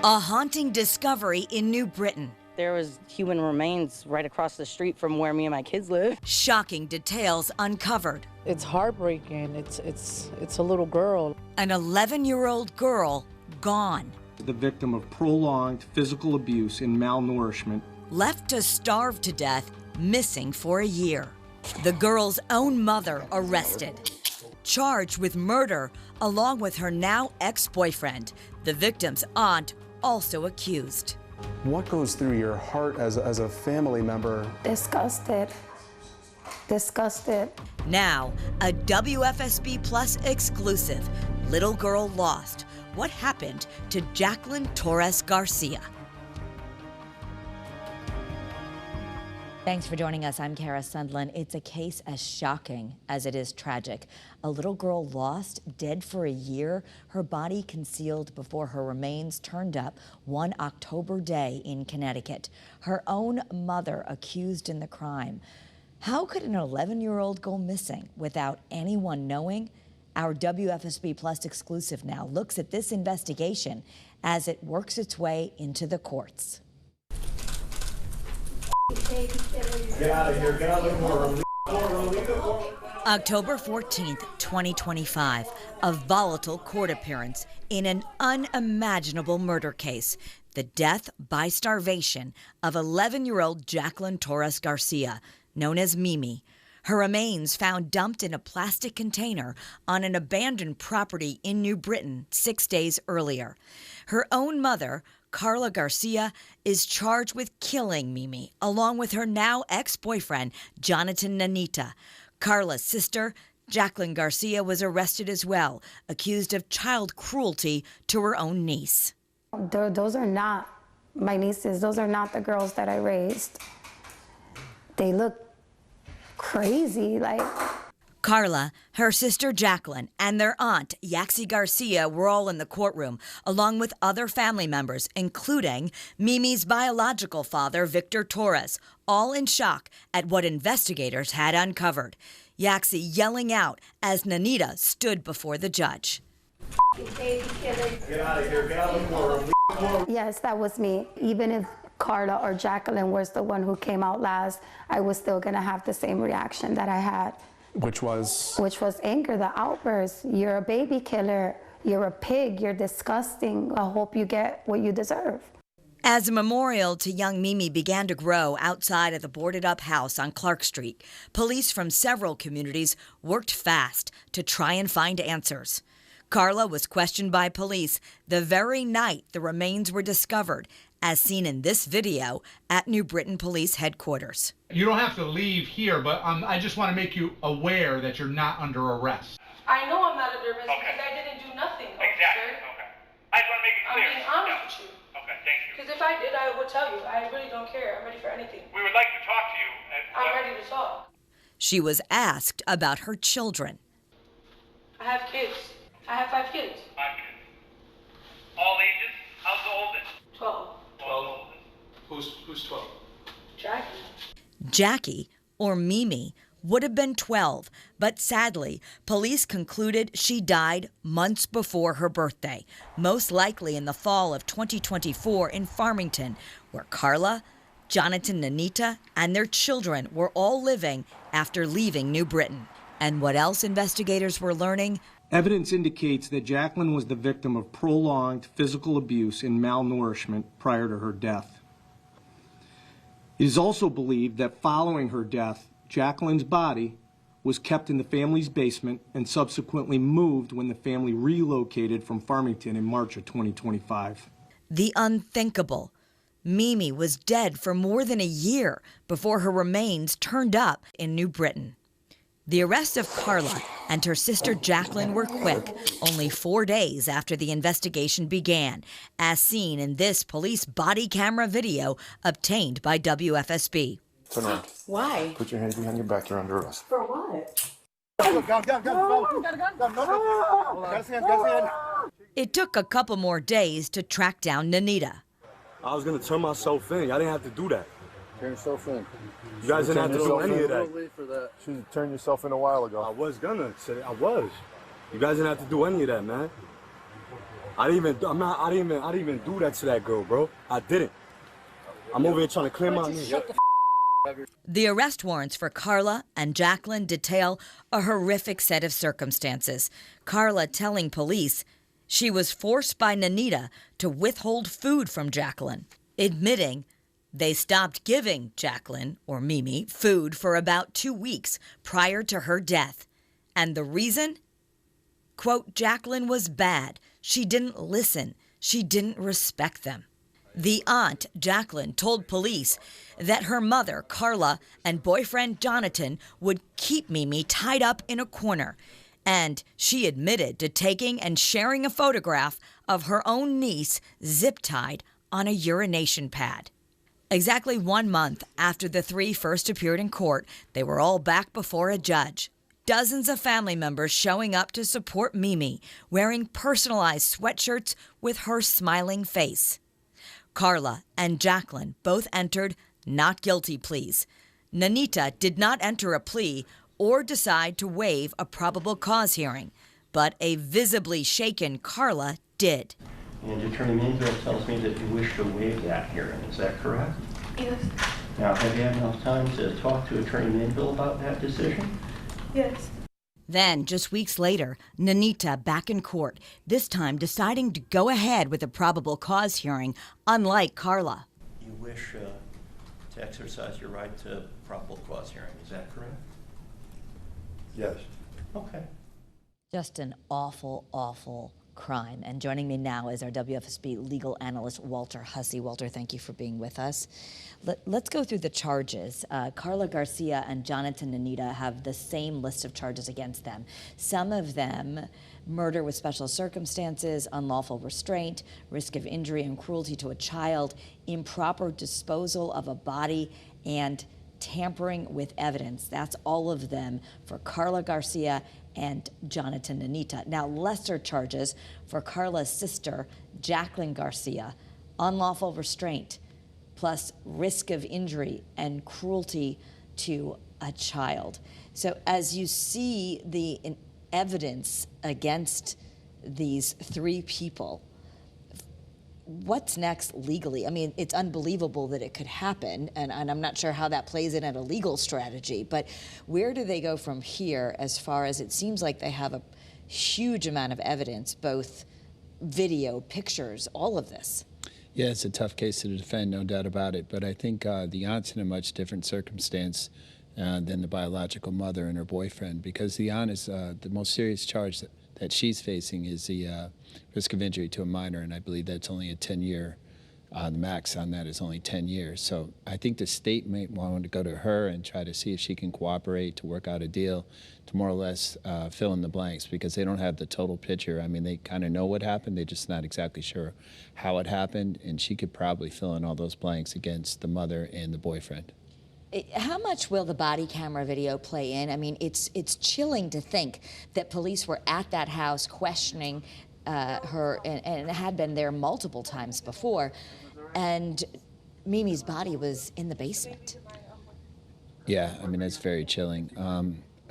A haunting discovery in New Britain. There was human remains right across the street from where me and my kids live. Shocking details uncovered. It's heartbreaking. It's a little girl. An 11-year-old girl gone. The victim of prolonged physical abuse and malnourishment. Left to starve to death, missing for a year. The girl's own mother arrested. Charged with murder, along with her now ex-boyfriend. The victim's aunt also accused. What goes through your heart as a family member? Disgusted. Disgusted. Now, a WFSB Plus exclusive. Little girl lost. What happened to Jacqueline Torres-Garcia? Thanks for joining us. I'm Kara Sundlin. It's a case as shocking as it is tragic. A little girl lost, dead for a year, her body concealed before her remains turned up one October day in Connecticut. Her own mother accused in the crime. How could an 11-year-old go missing without anyone knowing? Our WFSB Plus exclusive now looks at this investigation as it works its way into the courts. Get out of here, get out of more. October 14th, 2025, a volatile court appearance in an unimaginable murder case. The death by starvation of 11-year-old Jacqueline Torres-Garcia, known as Mimi. Her remains found dumped in a plastic container on an abandoned property in New Britain 6 days earlier. Her own mother, Carla Garcia, is charged with killing Mimi, along with her now ex-boyfriend, Jonathan Nanita. Carla's sister, Jacqueline Garcia, was arrested as well, accused of child cruelty to her own niece. Those are not my nieces. Those are not the girls that I raised. They look crazy, like... Carla, her sister Jacqueline, and their aunt, Yaxie Garcia, were all in the courtroom, along with other family members, including Mimi's biological father, Victor Torres, all in shock at what investigators had uncovered. Yaxie yelling out as Nanita stood before the judge. Get out of here, get out of the world. Yes, that was me. Even if Carla or Jacqueline was the one who came out last, I was still gonna have the same reaction that I had. Which was? Which was anger, the outburst. You're a baby killer. You're a pig. You're disgusting. I hope you get what you deserve. As a memorial to young Mimi began to grow outside of the boarded-up house on Clark Street, police from several communities worked fast to try and find answers. Carla was questioned by police the very night the remains were discovered, as seen in this video at New Britain Police Headquarters. You don't have to leave here, but I just want to make you aware that you're not under arrest. I know I'm not under arrest because I didn't do nothing. Exactly. Officer. Okay. I just want to make it clear. I'm being honest with you. Okay, thank you. Because if I did, I would tell you. I really don't care. I'm ready for anything. We would like to talk to you. I'm ready to talk. She was asked about her children. I have kids. I have 5 kids. 5 kids. All ages? How's the oldest? 12. 12. Who's 12? Jackie. Jackie, or Mimi, would have been 12, but sadly, police concluded she died months before her birthday, most likely in the fall of 2024 in Farmington, where Carla, Jonathan Nanita, and their children were all living after leaving New Britain. And what else investigators were learning? Evidence indicates that Jacqueline was the victim of prolonged physical abuse and malnourishment prior to her death. It is also believed that following her death, Jacqueline's body was kept in the family's basement and subsequently moved when the family relocated from Farmington in March of 2025. The unthinkable. Mimi was dead for more than a year before her remains turned up in New Britain. The arrests of Carla and her sister Jacqueline were quick, only 4 days after the investigation began, as seen in this police body camera video obtained by WFSB. Turn around. Why? Put your hands behind your back. You're under arrest. For what? It took a couple more days to track down Nanita. I was going to turn myself in. I didn't have to do that. Turn yourself in. You guys didn't have to do any of that. You should turn yourself in a while ago. I was gonna say I was. You guys didn't have to do any of that, man. I didn't even do that to that girl, bro. I didn't. I'm over here trying to clear my name. The arrest warrants for Carla and Jacqueline detail a horrific set of circumstances. Carla telling police she was forced by Nanita to withhold food from Jacqueline, admitting they stopped giving Jacqueline, or Mimi, food for about 2 weeks prior to her death. And the reason? Quote, Jacqueline was bad. She didn't listen. She didn't respect them. The aunt, Jacqueline, told police that her mother, Carla, and boyfriend, Jonathan, would keep Mimi tied up in a corner. And she admitted to taking and sharing a photograph of her own niece zip-tied on a urination pad. Exactly 1 month after the three first appeared in court, they were all back before a judge. Dozens of family members showing up to support Mimi, wearing personalized sweatshirts with her smiling face. Carla and Jacqueline both entered not guilty pleas. Nanita did not enter a plea or decide to waive a probable cause hearing, but a visibly shaken Carla did. And Attorney Manville tells me that you wish to waive that hearing. Is that correct? Yes. Now, have you had enough time to talk to Attorney Manville about that decision? Yes. Then, just weeks later, Nanita back in court, this time deciding to go ahead with a probable cause hearing, unlike Carla. You wish to exercise your right to probable cause hearing. Is that correct? Yes. Okay. Just an awful, awful crime. And joining me now is our WFSB legal analyst, Walter Hussey. Walter, thank you for being with us. Let's go through the charges. Carla Garcia and Jonathan Nanita have the same list of charges against them. Some of them, murder with special circumstances, unlawful restraint, risk of injury and cruelty to a child, improper disposal of a body, and tampering with evidence. That's all of them for Carla Garcia and Jonathan Nanita. Now, lesser charges for Carla's sister, Jacqueline Garcia, unlawful restraint, plus risk of injury and cruelty to a child. So as you see the evidence against these three people, what's next legally? I mean, it's unbelievable that it could happen, and I'm not sure how that plays in at a legal strategy, but where do they go from here as far as it seems like they have a huge amount of evidence, both video, pictures, all of this? Yeah, it's a tough case to defend, no doubt about it, but I think the aunt's in a much different circumstance than the biological mother and her boyfriend, because the aunt is the most serious charge that she's facing is the risk of injury to a minor, and I believe that's only a 10-year, the max on that is only 10 years. So I think the state may want to go to her and try to see if she can cooperate to work out a deal to more or less fill in the blanks, because they don't have the total picture. I mean, they kind of know what happened, they're just not exactly sure how it happened, and she could probably fill in all those blanks against the mother and the boyfriend. How much will the body camera video play in? I mean, it's chilling to think that police were at that house questioning her and had been there multiple times before, and Mimi's body was in the basement. Yeah, I mean, that's very chilling.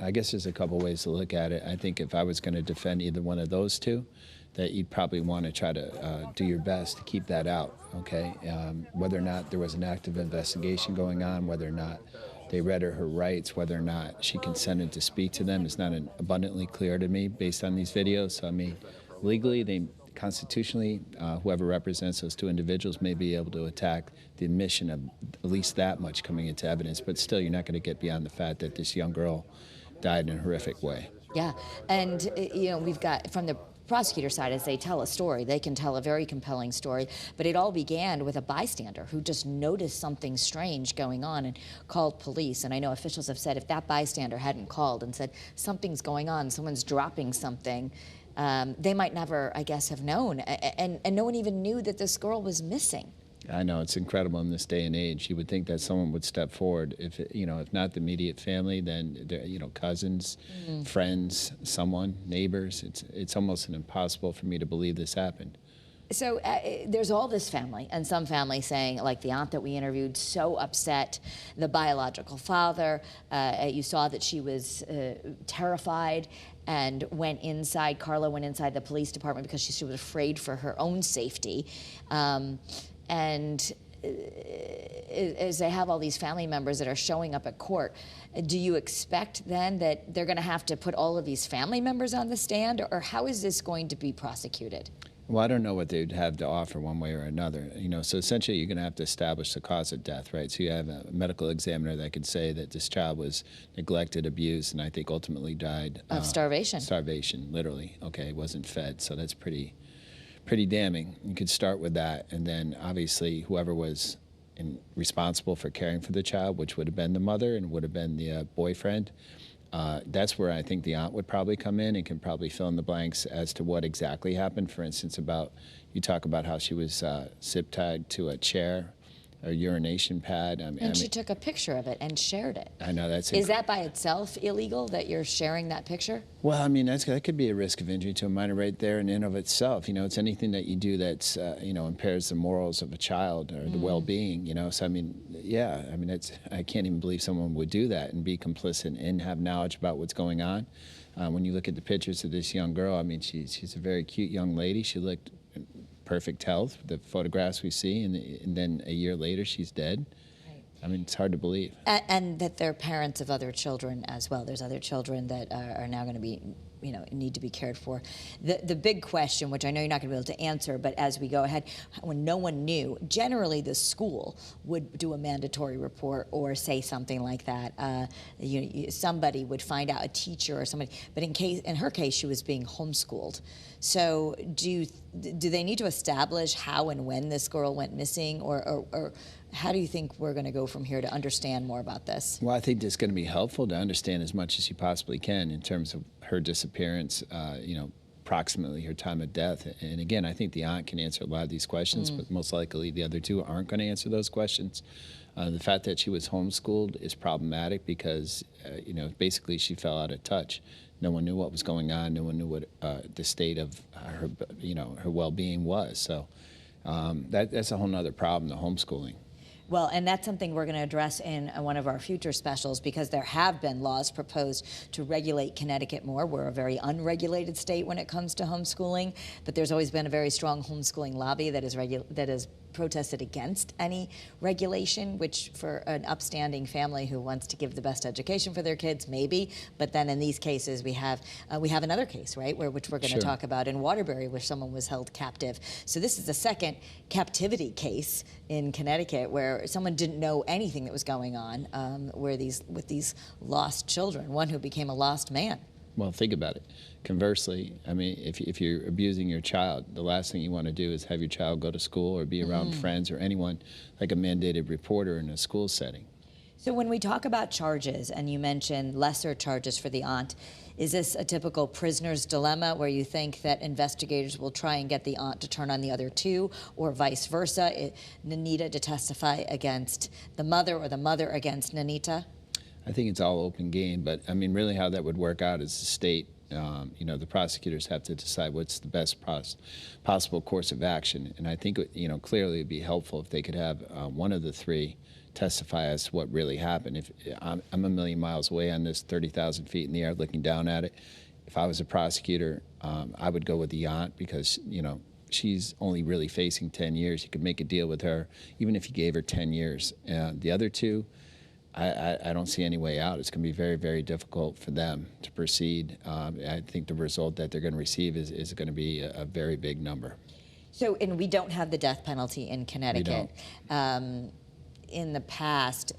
I guess there's a couple ways to look at it. I think if I was going to defend either one of those two, that you'd probably want to try to do your best to keep that out, okay? Whether or not there was an active investigation going on, whether or not they read her rights, whether or not she consented to speak to them is not abundantly clear to me based on these videos. So, I mean, legally, constitutionally, whoever represents those two individuals may be able to attack the admission of at least that much coming into evidence, but still you're not going to get beyond the fact that this young girl died in a horrific way. Yeah, and you know, we've got, from the prosecutor side, as they tell a story, they can tell a very compelling story, but it all began with a bystander who just noticed something strange going on and called police. And I know officials have said if that bystander hadn't called and said something's going on, someone's dropping something, they might never, I guess, have known. And no one even knew that this girl was missing. I know, it's incredible in this day and age. You would think that someone would step forward. If if not the immediate family, then cousins, friends, someone, neighbors. It's almost impossible for me to believe this happened. So there's all this family, and some family saying, like the aunt that we interviewed, so upset. The biological father, you saw that she was terrified. and went inside. Carla went inside the police department because she was afraid for her own safety. And as they have all these family members that are showing up at court, do you expect then that they're going to have to put all of these family members on the stand, or how is this going to be prosecuted? Well, I don't know what they'd have to offer one way or another. So essentially you're going to have to establish the cause of death, right? So you have a medical examiner that could say that this child was neglected, abused, and I think ultimately died of starvation. Starvation, literally. Okay, wasn't fed. So that's pretty damning. You could start with that, and then obviously whoever was responsible for caring for the child, which would have been the mother and would have been the boyfriend, that's where I think the aunt would probably come in and can probably fill in the blanks as to what exactly happened. For instance, you talk about how she was zip-tied to a chair, a urination pad. She took a picture of it and shared it. I know that's. Is that by itself illegal that you're sharing that picture? Well, that could be a risk of injury to a minor right there in and of itself. It's anything that you do that's impairs the morals of a child or the well-being. So I can't even believe someone would do that and be complicit and have knowledge about what's going on. When you look at the pictures of this young girl, she's a very cute young lady. She looked perfect health, the photographs we see, and then a year later she's dead. Right. It's hard to believe. And that they're parents of other children as well. There's other children that are now going to be, need to be cared for. The big question, which I know you're not going to be able to answer, but as we go ahead, when no one knew, generally the school would do a mandatory report or say something like that. Somebody would find out, a teacher or somebody. But in her case, she was being homeschooled. So do they need to establish how and when this girl went missing, or how do you think we're going to go from here to understand more about this? Well, I think it's going to be helpful to understand as much as you possibly can in terms of her disappearance, approximately her time of death. And again, I think the aunt can answer a lot of these questions, but most likely the other two aren't going to answer those questions. The fact that she was homeschooled is problematic because, basically she fell out of touch. No one knew what was going on. No one knew what the state of her, her well-being was. So that's a whole nother problem, the homeschooling. Well, and that's something we're going to address in one of our future specials, because there have been laws proposed to regulate Connecticut more. We're a very unregulated state when it comes to homeschooling, but there's always been a very strong homeschooling lobby that is protested against any regulation, which for an upstanding family who wants to give the best education for their kids, maybe. But then in these cases, we have another case, right, which we're going to talk about in Waterbury, where someone was held captive. So this is the second captivity case in Connecticut where someone didn't know anything that was going on, with these lost children, one who became a lost man. Well, think about it. Conversely, if you're abusing your child, the last thing you want to do is have your child go to school or be around friends or anyone, like a mandated reporter in a school setting. So when we talk about charges, and you mentioned lesser charges for the aunt, is this a typical prisoner's dilemma where you think that investigators will try and get the aunt to turn on the other two, or vice versa, Nanita to testify against the mother or the mother against Nanita? I think it's all open game, but really how that would work out is the state, the prosecutors have to decide what's the best possible course of action. And I think, clearly it'd be helpful if they could have one of the three testify as to what really happened. If I'm a million miles away on this, 30,000 feet in the air looking down at it, if I was a prosecutor, I would go with the aunt because, she's only really facing 10 years. You could make a deal with her, even if you gave her 10 years. The other two, I don't see any way out. It's going to be very, very difficult for them to proceed. I think the result that they're going to receive is going to be a very big number. So, and we don't have the death penalty in Connecticut. We don't. In the past,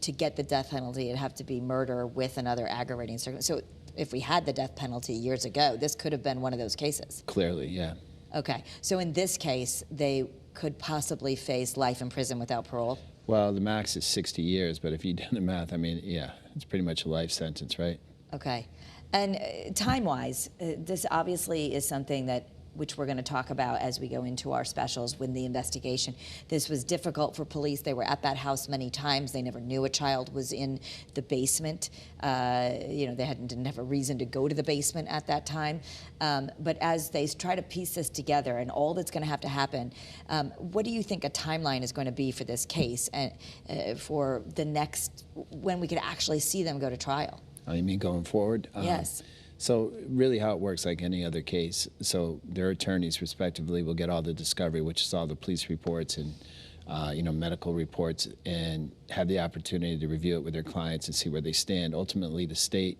to get the death penalty, it'd have to be murder with another aggravating circumstance. So if we had the death penalty years ago, this could have been one of those cases. Clearly, yeah. Okay. So in this case, they could possibly face life in prison without parole? Well, the max is 60 years, but if you do the math, yeah, it's pretty much a life sentence, right? Okay. And time-wise, this obviously is something which we're going to talk about as we go into our specials with the investigation. This was difficult for police. They were at that house many times. They never knew a child was in the basement. They didn't have a reason to go to the basement at that time. But as they try to piece this together and all that's going to have to happen, what do you think a timeline is going to be for this case and for the next, when we could actually see them go to trial? Oh, you mean going forward? Yes. So really how it works, like any other case, so their attorneys respectively will get all the discovery, which is all the police reports and medical reports, and have the opportunity to review it with their clients and see where they stand. Ultimately, the state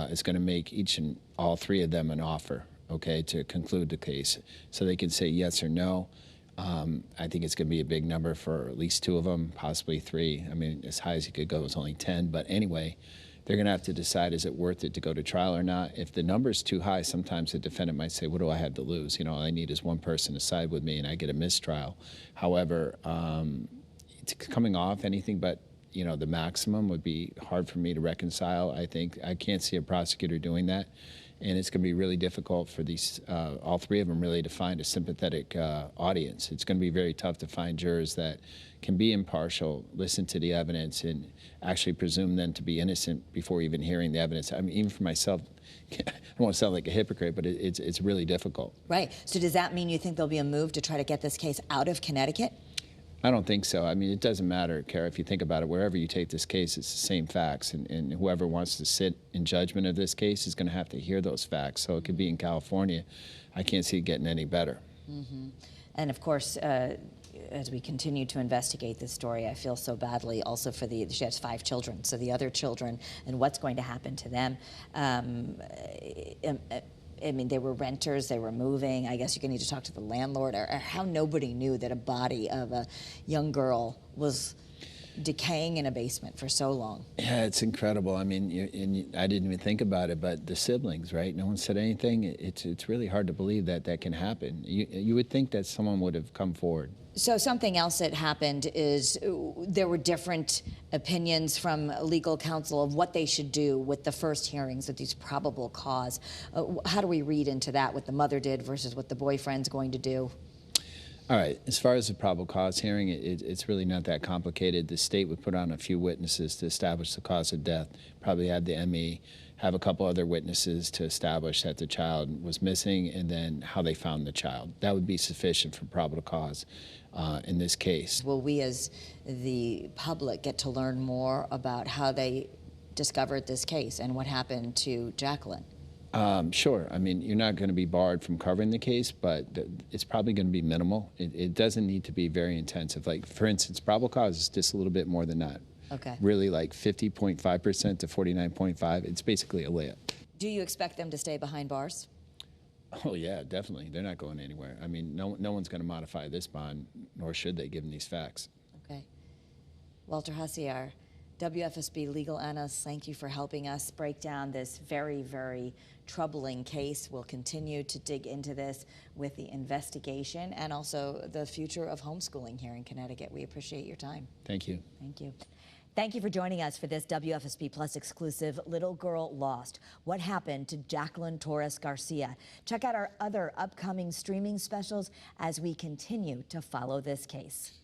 is going to make each and all three of them an offer, okay, to conclude the case. So they can say yes or no. I think it's going to be a big number for at least 2 of them, possibly 3. I mean, as high as you could go is only 10. But anyway, they're going to have to decide, is it worth it to go to trial or not? If the number's too high, sometimes the defendant might say, what do I have to lose? All I need is one person to side with me and I get a mistrial. However, it's coming off anything but the maximum would be hard for me to reconcile. I think I can't see a prosecutor doing that. And it's going to be really difficult for these, all 3 of them really, to find a sympathetic audience. It's going to be very tough to find jurors that can be impartial, listen to the evidence, and actually presume them to be innocent before even hearing the evidence. I mean, even for myself, I don't want to sound like a hypocrite, but it's really difficult. Right. So does that mean you think there'll be a move to try to get this case out of Connecticut? I don't think so. I mean, it doesn't matter, Kara, if you think about it. Wherever you take this case, it's the same facts, and whoever wants to sit in judgment of this case is going to have to hear those facts. So it could be in California. I can't see it getting any better. Mm-hmm. And of course, as we continue to investigate this story, I feel so badly also for she has 5 children, so the other children and what's going to happen to them. I mean, they were renters, they were moving. I guess you're going to need to talk to the landlord, or how nobody knew that a body of a young girl was decaying in a basement for so long. Yeah, it's incredible. I mean, I didn't even think about it, but the siblings, right? No one said anything. It's really hard to believe that that can happen. You would think that someone would have come forward. So something else that happened is there were different opinions from legal counsel of what they should do with the first hearings of these probable cause. How do we read into that, what the mother did versus what the boyfriend's going to do? All right, as far as the probable cause hearing, it's really not that complicated. The state would put on a few witnesses to establish the cause of death, probably have the ME, have a couple other witnesses to establish that the child was missing, and then how they found the child. That would be sufficient for probable cause in this case. Will we as the public get to learn more about how they discovered this case and what happened to Jacqueline? Sure. I mean, you're not going to be barred from covering the case, but it's probably going to be minimal. It doesn't need to be very intensive. Like, for instance, probable cause is just a little bit more than that. Okay. Really, like 50.5% to 49.5. It's basically a layup. Do you expect them to stay behind bars? Oh, yeah, definitely. They're not going anywhere. I mean, no one's going to modify this bond, nor should they, given these facts. Okay. Walter Hussey, our WFSB legal analyst, thank you for helping us break down this very, very troubling case. We'll continue to dig into this with the investigation and also the future of homeschooling here in Connecticut. We appreciate your time. Thank you. Thank you. Thank you for joining us for this WFSB Plus exclusive Little Girl Lost. What happened to Jacqueline Torres-Garcia? Check out our other upcoming streaming specials as we continue to follow this case.